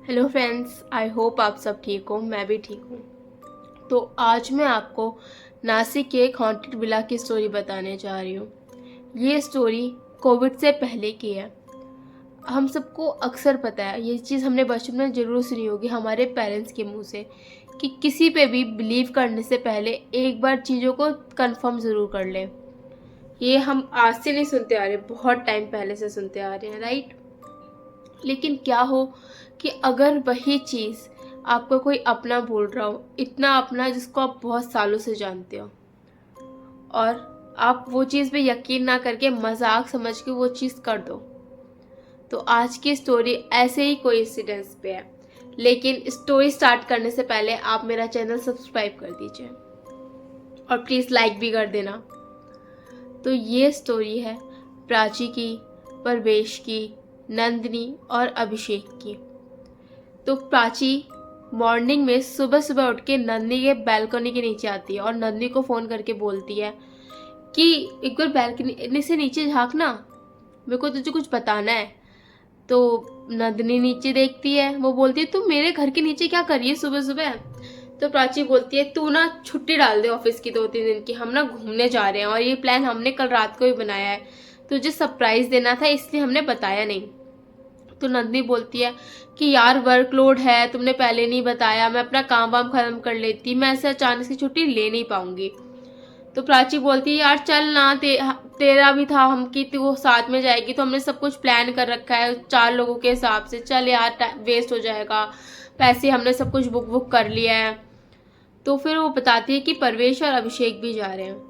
Hello friends, I hope आप सब ठीक हो। मैं भी ठीक हूँ। तो आज मैं आपको नासिक के एक हॉन्टेड विला की स्टोरी बताने जा रही हूँ। ये स्टोरी कोविड से पहले की है। हम सबको अक्सर पता है, ये चीज़ हमने बचपन में ज़रूर सुनी होगी हमारे पेरेंट्स के मुंह से, कि किसी पे भी बिलीव करने से पहले एक बार चीज़ों को कंफर्म ज़रूर कर लें। ये हम आज से नहीं सुनते आ रहे, बहुत टाइम पहले से सुनते आ रहे हैं, राइट। लेकिन क्या हो कि अगर वही चीज़ आपको कोई अपना बोल रहा हो, इतना अपना जिसको आप बहुत सालों से जानते हो, और आप वो चीज़ पे यकीन ना करके मजाक समझ के वो चीज़ कर दो। तो आज की स्टोरी ऐसे ही कोई इंसिडेंस पे है। लेकिन स्टोरी स्टार्ट करने से पहले आप मेरा चैनल सब्सक्राइब कर दीजिए और प्लीज़ लाइक भी कर देना। तो ये स्टोरी है प्राची की, परवेश की, नंदिनी और अभिषेक की। तो प्राची मॉर्निंग में सुबह सुबह उठ के नंदिनी के बैल्कनी के नीचे आती है और नंदिनी को फ़ोन करके बोलती है कि एक बार बैल्कनी से नीचे झाँक ना, मेरे को तुझे कुछ बताना है। तो नंदिनी नीचे देखती है, वो बोलती है तू मेरे घर के नीचे क्या कर रही है सुबह सुबह। तो प्राची बोलती है तू ना छुट्टी डाल दे ऑफिस की 2-3 दिन की, हम ना घूमने जा रहे हैं और ये प्लान हमने कल रात को ही बनाया है, तुझे सरप्राइज देना था इसलिए हमने बताया नहीं। तो नंदिनी बोलती है कि यार वर्कलोड है, तुमने पहले नहीं बताया, मैं अपना काम वाम खत्म कर लेती, मैं ऐसे अचानक से छुट्टी ले नहीं पाऊंगी। तो प्राची बोलती है यार चल ना, तेरा भी था हम कि तू साथ में जाएगी, तो हमने सब कुछ प्लान कर रखा है 4 लोगों के हिसाब से, चल यार वेस्ट हो जाएगा, पैसे हमने सब कुछ बुक बुक कर लिया है। तो फिर वो बताती है कि परवेश और अभिषेक भी जा रहे हैं।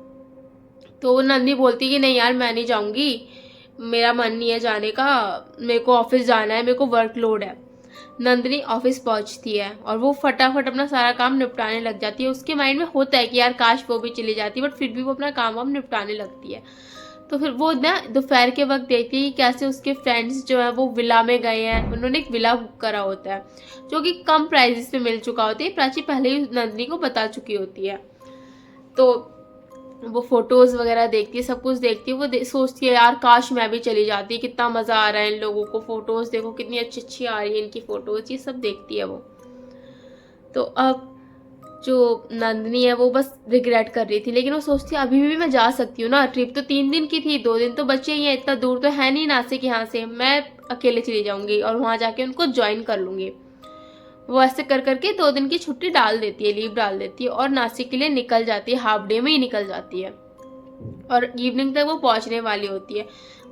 तो नंदी बोलती है कि नहीं यार मैं नहीं जाऊंगी, मेरा मन नहीं है जाने का, मेरे को ऑफिस जाना है, मेरे को वर्कलोड है। नंदिनी ऑफिस पहुंचती है और वो फटाफट अपना सारा काम निपटाने लग जाती है। उसके माइंड में होता है कि यार काश वो भी चली जाती, बट फिर भी वो अपना काम वाम निपटाने लगती है। तो फिर वो ना दोपहर के वक्त देखती है कि कैसे उसके फ्रेंड्स जो है वो विला में गए हैं। उन्होंने एक विला बुक करा होता है जो कि कम प्राइसेस पे मिल चुका होता है, प्राची पहले ही नंदिनी को बता चुकी होती है। तो वो फोटोज वगैरह देखती है, सब कुछ देखती है। वो सोचती है यार काश मैं भी चली जाती, कितना मजा आ रहा है इन लोगों को, फोटोज देखो कितनी अच्छी अच्छी आ रही है इनकी फोटोज, ये सब देखती है वो। तो अब जो नंदिनी है वो बस रिग्रेट कर रही थी, लेकिन वो सोचती है अभी भी मैं जा सकती हूँ ना, ट्रिप तो 3 दिन की थी, 2 दिन तो बचे ही हैं, इतना दूर तो है नहीं नासिक यहाँ से, मैं अकेले चली जाऊंगी और वहां जाके उनको ज्वाइन कर लूंगी। वो ऐसे कर करके 2 दिन की छुट्टी डाल देती है, लीव डाल देती है और नासिक के लिए निकल जाती है, हाफ डे में ही निकल जाती है और इवनिंग तक वो पहुंचने वाली होती है।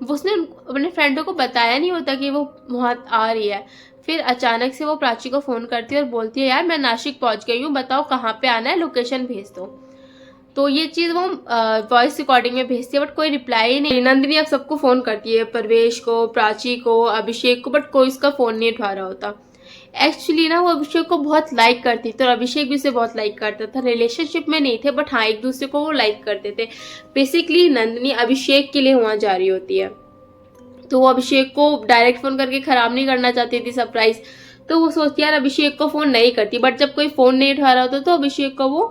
उसने अपने फ्रेंडों को बताया नहीं होता कि वो वहाँ आ रही है। फिर अचानक से वो प्राची को फ़ोन करती है और बोलती है यार मैं नासिक पहुंच गई हूँ, बताओ कहाँ पे आना है, लोकेशन भेज दो। तो ये चीज़ वो वॉइस रिकॉर्डिंग में भेजती है, बट कोई रिप्लाई नहीं। नंदिनी अब सबको फ़ोन करती है, परवेश को, प्राची को, अभिषेक को, बट कोई उसका फ़ोन नहीं उठा रहा होता। एक्चुअली ना वो अभिषेक को बहुत लाइक करती थी और अभिषेक भी उसे बहुत लाइक करता था। रिलेशनशिप में नहीं थे, बट हाँ एक दूसरे को वो लाइक करते थे। बेसिकली नंदिनी अभिषेक के लिए वहाँ जा रही होती है, तो वो अभिषेक को डायरेक्ट फ़ोन करके ख़राब नहीं करना चाहती थी सरप्राइज। तो वो सोचती है यार अभिषेक को फ़ोन नहीं करती, बट जब कोई फ़ोन नहीं उठा रहा होता तो अभिषेक को वो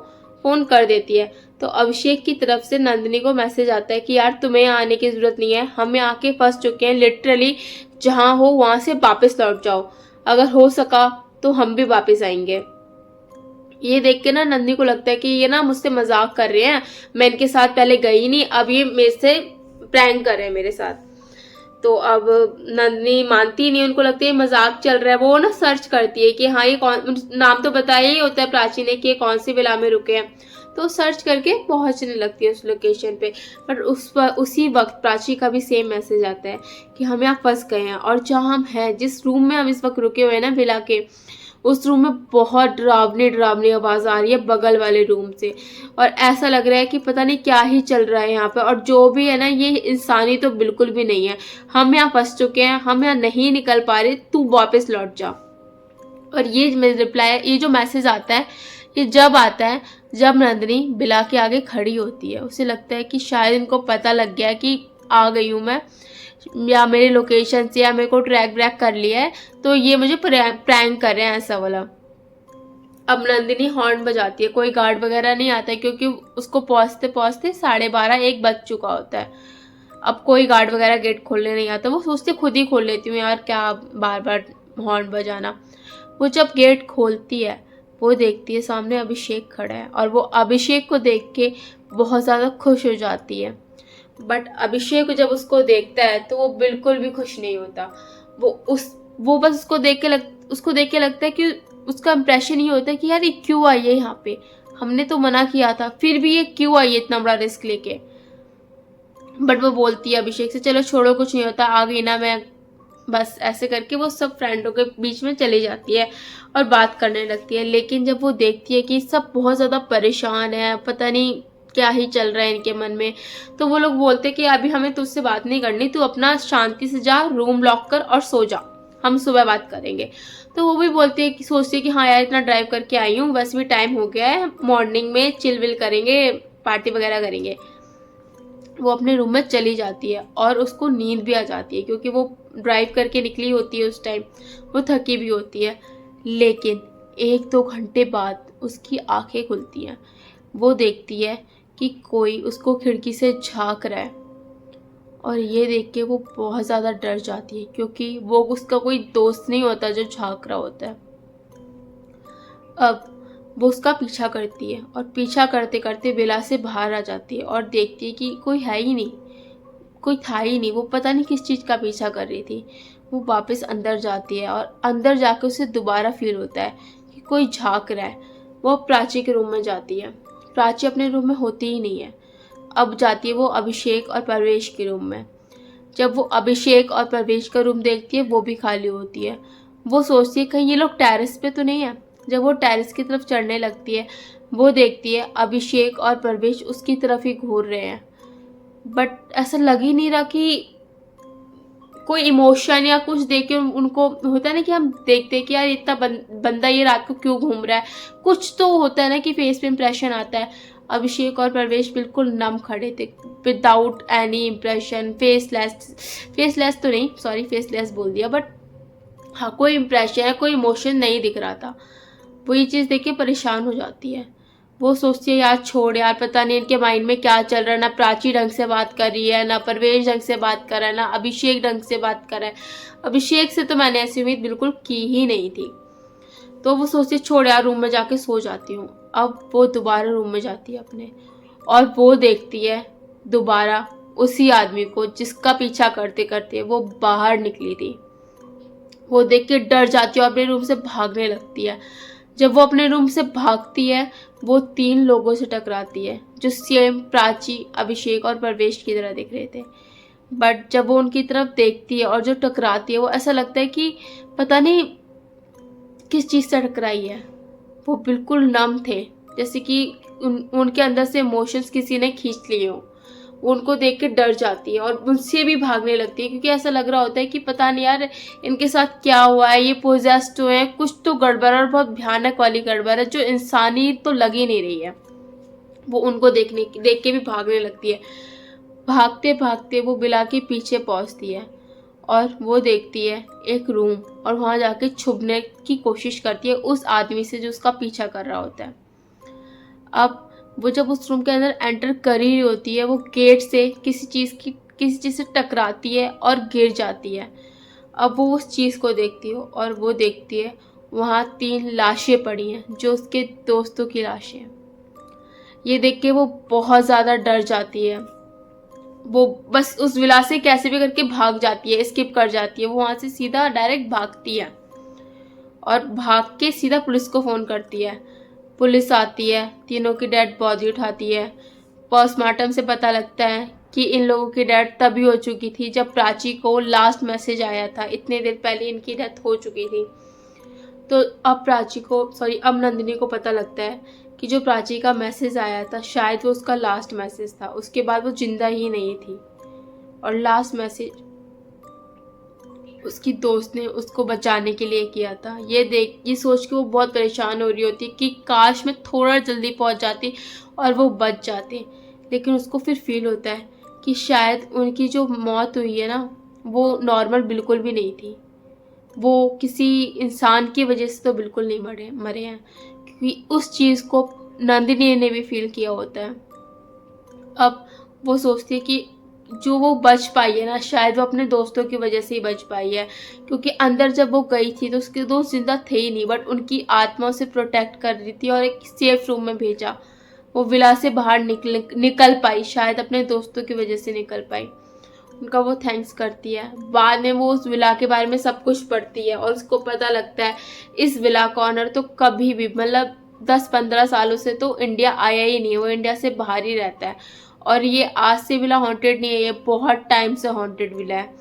फ़ोन कर देती है। तो अभिषेक की तरफ से नंदिनी को मैसेज आता है कि यार तुम्हें आने की ज़रूरत नहीं है, हम यहाँ आके फंस चुके हैं, लिटरली जहाँ हो वहाँ से वापस लौट जाओ, अगर हो सका तो हम भी वापस आएंगे। ये देख के ना नंदिनी को लगता है कि ये ना मुझसे मजाक कर रहे हैं, मैं इनके साथ पहले गई नहीं, अब ये मेरे से प्रैंक कर रहे हैं मेरे साथ। तो अब नंदिनी मानती नहीं, उनको लगता है मजाक चल रहा है। वो ना सर्च करती है कि हाँ ये कौन, नाम तो बताया ही होता है प्राची ने कि ये कौन सी विला में रुके हैं, तो सर्च करके पहुंचने लगती है उस लोकेशन पे। पर उसी वक्त प्राची का भी सेम मैसेज आता है कि हम यहाँ फंस गए हैं, और जहाँ हम हैं, जिस रूम में हम इस वक्त रुके हुए हैं ना विला के, उस रूम में बहुत डरावनी डरावनी आवाज़ आ रही है बगल वाले रूम से, और ऐसा लग रहा है कि पता नहीं क्या ही चल रहा है यहाँ पे, और जो भी है ना ये इंसानी तो बिल्कुल भी नहीं है, हम यहाँ फंस चुके हैं, हम यहाँ नहीं निकल पा रहे, तू वापस लौट जा। और ये रिप्लाई, ये जो मैसेज आता है, ये जब आता है जब नंदिनी बिला के आगे खड़ी होती है। उसे लगता है कि शायद इनको पता लग गया कि आ गई हूँ मैं, या मेरे लोकेशन से, या मेरे को ट्रैक ब्रैक कर लिया है, तो ये मुझे प्रैंक कर रहे हैं ऐसा वाला। अब नंदिनी हॉर्न बजाती है, कोई गार्ड वगैरह नहीं आता है क्योंकि उसको पहुंचते पहुंचते 12:30-1 बज चुका होता है। अब कोई गार्ड वगैरह गेट खोलने नहीं आता, वो सोचते खुद ही खोल लेती हूँ यार, क्या बार बार हॉर्न बजाना। वो जब गेट खोलती है, वो देखती है सामने अभिषेक खड़ा है और वो अभिषेक को देख के बहुत ज़्यादा खुश हो जाती है। बट अभिषेक जब उसको देखता है तो वो बिल्कुल भी खुश नहीं होता। वो बस उसको देख के लगता है कि उसका इंप्रेशन ये होता है कि यार ये क्यों आई है यहाँ पे, हमने तो मना किया था, फिर भी ये क्यों आई है इतना बड़ा रिस्क लेके। बट वो बोलती है अभिषेक से, चलो छोड़ो कुछ नहीं होता, आ गई ना मैं, बस ऐसे करके वो सब फ्रेंडों के बीच में चली जाती है और बात करने लगती है। लेकिन जब वो देखती है कि सब बहुत ज़्यादा परेशान है, पता नहीं क्या ही चल रहा है इनके मन में, तो वो लोग बोलते हैं कि अभी हमें तुझसे बात नहीं करनी, तू अपना शांति से जा, रूम लॉक कर और सो जा, हम सुबह बात करेंगे। तो वो भी बोलती है कि सोचती है कि हाँ यार इतना ड्राइव करके आई हूँ, वैसे भी टाइम हो गया है, मॉर्निंग में चिल विल करेंगे, पार्टी वगैरह करेंगे। वो अपने रूम में चली जाती है और उसको नींद भी आ जाती है क्योंकि वो ड्राइव करके निकली होती है उस टाइम, वो थकी भी होती है। लेकिन 1-2 घंटे बाद उसकी आंखें खुलती हैं। वो देखती है कि कोई उसको खिड़की से झांक रहा है और ये देख के वो बहुत ज़्यादा डर जाती है क्योंकि वो उसका कोई दोस्त नहीं होता जो झांक रहा होता है। अब वो उसका पीछा करती है और पीछा करते करते विला से बाहर आ जाती है और देखती है कि कोई है ही नहीं, कोई था ही नहीं। वो पता नहीं किस चीज़ का पीछा कर रही थी। वो वापस अंदर जाती है और अंदर जाकर उसे दोबारा फील होता है कि कोई झांक रहा है। वो प्राची के रूम में जाती है। प्राची अपने रूम में होती ही नहीं है। अब जाती है वो अभिषेक और परवेश के रूम में। जब वो अभिषेक और परवेश का रूम देखती है, वो भी खाली होती है। वो सोचती है कहीं ये लोग टेरेस पे तो नहीं है। जब वो टेरेस की तरफ चढ़ने लगती है, वो देखती है अभिषेक और परवेश उसकी तरफ ही घूर रहे हैं। बट ऐसा लग ही नहीं रहा कि कोई इमोशन या कुछ देख के उनको होता है ना कि हम देखते हैं कि यार इतना बंदा ये रात को क्यों घूम रहा है, कुछ तो होता है ना कि फेस पे इंप्रेशन आता है। अभिषेक और परवेश बिल्कुल नम खड़े थे, विदाउट एनी इम्प्रेशन, फेसलेस तो नहीं, सॉरी फेसलेस बोल दिया, बट हाँ कोई इम्प्रेशन है, कोई इमोशन नहीं दिख रहा था। वो ये चीज़ देख के परेशान हो जाती है। वो सोचती है यार छोड़ यार, पता नहीं इनके माइंड में क्या चल रहा है, ना प्राची ढंग से बात कर रही है, ना परवेश ढंग से बात कर रहा है, ना अभिषेक ढंग से बात कर रहा है। अभिषेक से तो मैंने ऐसी उम्मीद बिल्कुल की ही नहीं थी। तो वो सोचती है छोड़ यार, रूम में जाके सो जाती हूँ। अब वो दोबारा रूम में जाती है अपने, और वो देखती है दोबारा उसी आदमी को जिसका पीछा करते करते वो बाहर निकली थी। वो देख के डर जाती है और अपने रूम से भागने लगती है। जब वो अपने रूम से भागती है, वो 3 लोगों से टकराती है जो सेम प्राची, अभिषेक और परवेश की तरह दिख रहे थे। बट जब वो उनकी तरफ देखती है और जो टकराती है, वो ऐसा लगता है कि पता नहीं किस चीज़ से टकराई है। वो बिल्कुल नम थे, जैसे कि उनके अंदर से इमोशंस किसी ने खींच लिए हों। उनको देख के डर जाती है और उनसे भी भागने लगती है क्योंकि ऐसा लग रहा होता है कि पता नहीं यार इनके साथ क्या हुआ है, ये पोजेस्ड हुए हैं, कुछ तो गड़बड़ और बहुत भयानक वाली गड़बड़ है जो इंसानी तो लग ही नहीं रही है। वो उनको देख के भी भागने लगती है। भागते भागते वो बिला के पीछे पहुंचती है और वो देखती है एक रूम, और वहां जाके छुपने की कोशिश करती है उस आदमी से जो उसका पीछा कर रहा होता है। अब वो जब उस रूम के अंदर एंटर कर ही रही होती है, वो गेट से किसी चीज़ से टकराती है और गिर जाती है। अब वो उस चीज़ को देखती है और वो देखती है वहाँ 3 लाशें पड़ी हैं जो उसके दोस्तों की लाशें हैं। ये देख के वो बहुत ज़्यादा डर जाती है। वो बस उस विला से कैसे भी करके भाग जाती है, स्किप कर जाती है। वो वहाँ से सीधा डायरेक्ट भागती है और भाग के सीधा पुलिस को फ़ोन करती है। पुलिस आती है, तीनों की डेड बॉडी उठाती है। पोस्टमार्टम से पता लगता है कि इन लोगों की डेथ तभी हो चुकी थी जब प्राची को लास्ट मैसेज आया था। इतने देर पहले इनकी डेथ हो चुकी थी। तो अब नंदिनी को पता लगता है कि जो प्राची का मैसेज आया था शायद वो उसका लास्ट मैसेज था। उसके बाद वो जिंदा ही नहीं थी और लास्ट मैसेज उसकी दोस्त ने उसको बचाने के लिए किया था। ये सोच के वो बहुत परेशान हो रही होती कि काश मैं थोड़ा जल्दी पहुंच जाती और वो बच जाते। लेकिन उसको फिर फील होता है कि शायद उनकी जो मौत हुई है ना, वो नॉर्मल बिल्कुल भी नहीं थी। वो किसी इंसान की वजह से तो बिल्कुल नहीं मरे हैं, क्योंकि उस चीज़ को नंदिनी ने भी फील किया होता है। अब वो सोचती है कि जो वो बच पाई है ना, शायद वो अपने दोस्तों की वजह से ही बच पाई है, क्योंकि अंदर जब वो गई थी तो उसके दोस्त जिंदा थे ही नहीं, बट उनकी आत्मा उसे प्रोटेक्ट कर रही थी और एक सेफ रूम में भेजा। वो विला से बाहर निकल पाई, शायद अपने दोस्तों की वजह से निकल पाई। उनका वो थैंक्स करती है। बाद में वो उस विला के बारे में सब कुछ पढ़ती है और उसको पता लगता है इस विला का ऑनर तो कभी भी, मतलब 10-15 सालों से तो इंडिया आया ही नहीं है, वो इंडिया से बाहर ही रहता है। और ये आज से विला हॉन्टेड नहीं है, ये बहुत टाइम से हॉन्टेड विला है।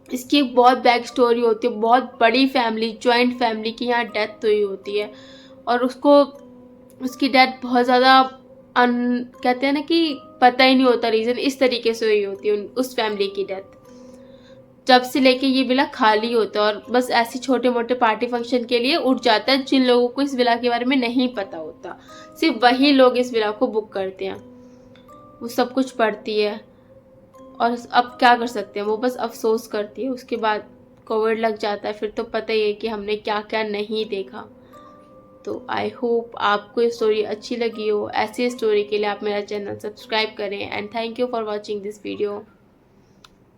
इसकी एक बहुत बैक स्टोरी होती है, बहुत बड़ी फैमिली, जॉइंट फैमिली की यहाँ डेथ हुई होती है और उसकी डेथ बहुत ज़्यादा कहते हैं ना कि पता ही नहीं होता रीज़न, इस तरीके से हुई होती है उस फैमिली की डेथ। जब से लेके ये विला खाली होता है और बस ऐसे छोटे मोटे पार्टी फंक्शन के लिए उठ जाता है, जिन लोगों को इस विला के बारे में नहीं पता होता, सिर्फ वही लोग इस विला को बुक करते हैं। वो सब कुछ पढ़ती है और अब क्या कर सकते हैं, वो बस अफसोस करती है। उसके बाद कोविड लग जाता है, फिर तो पता ही है कि हमने क्या क्या नहीं देखा। तो आई होप आपको ये स्टोरी अच्छी लगी हो। ऐसी स्टोरी के लिए आप मेरा चैनल सब्सक्राइब करें and thank you for watching this video.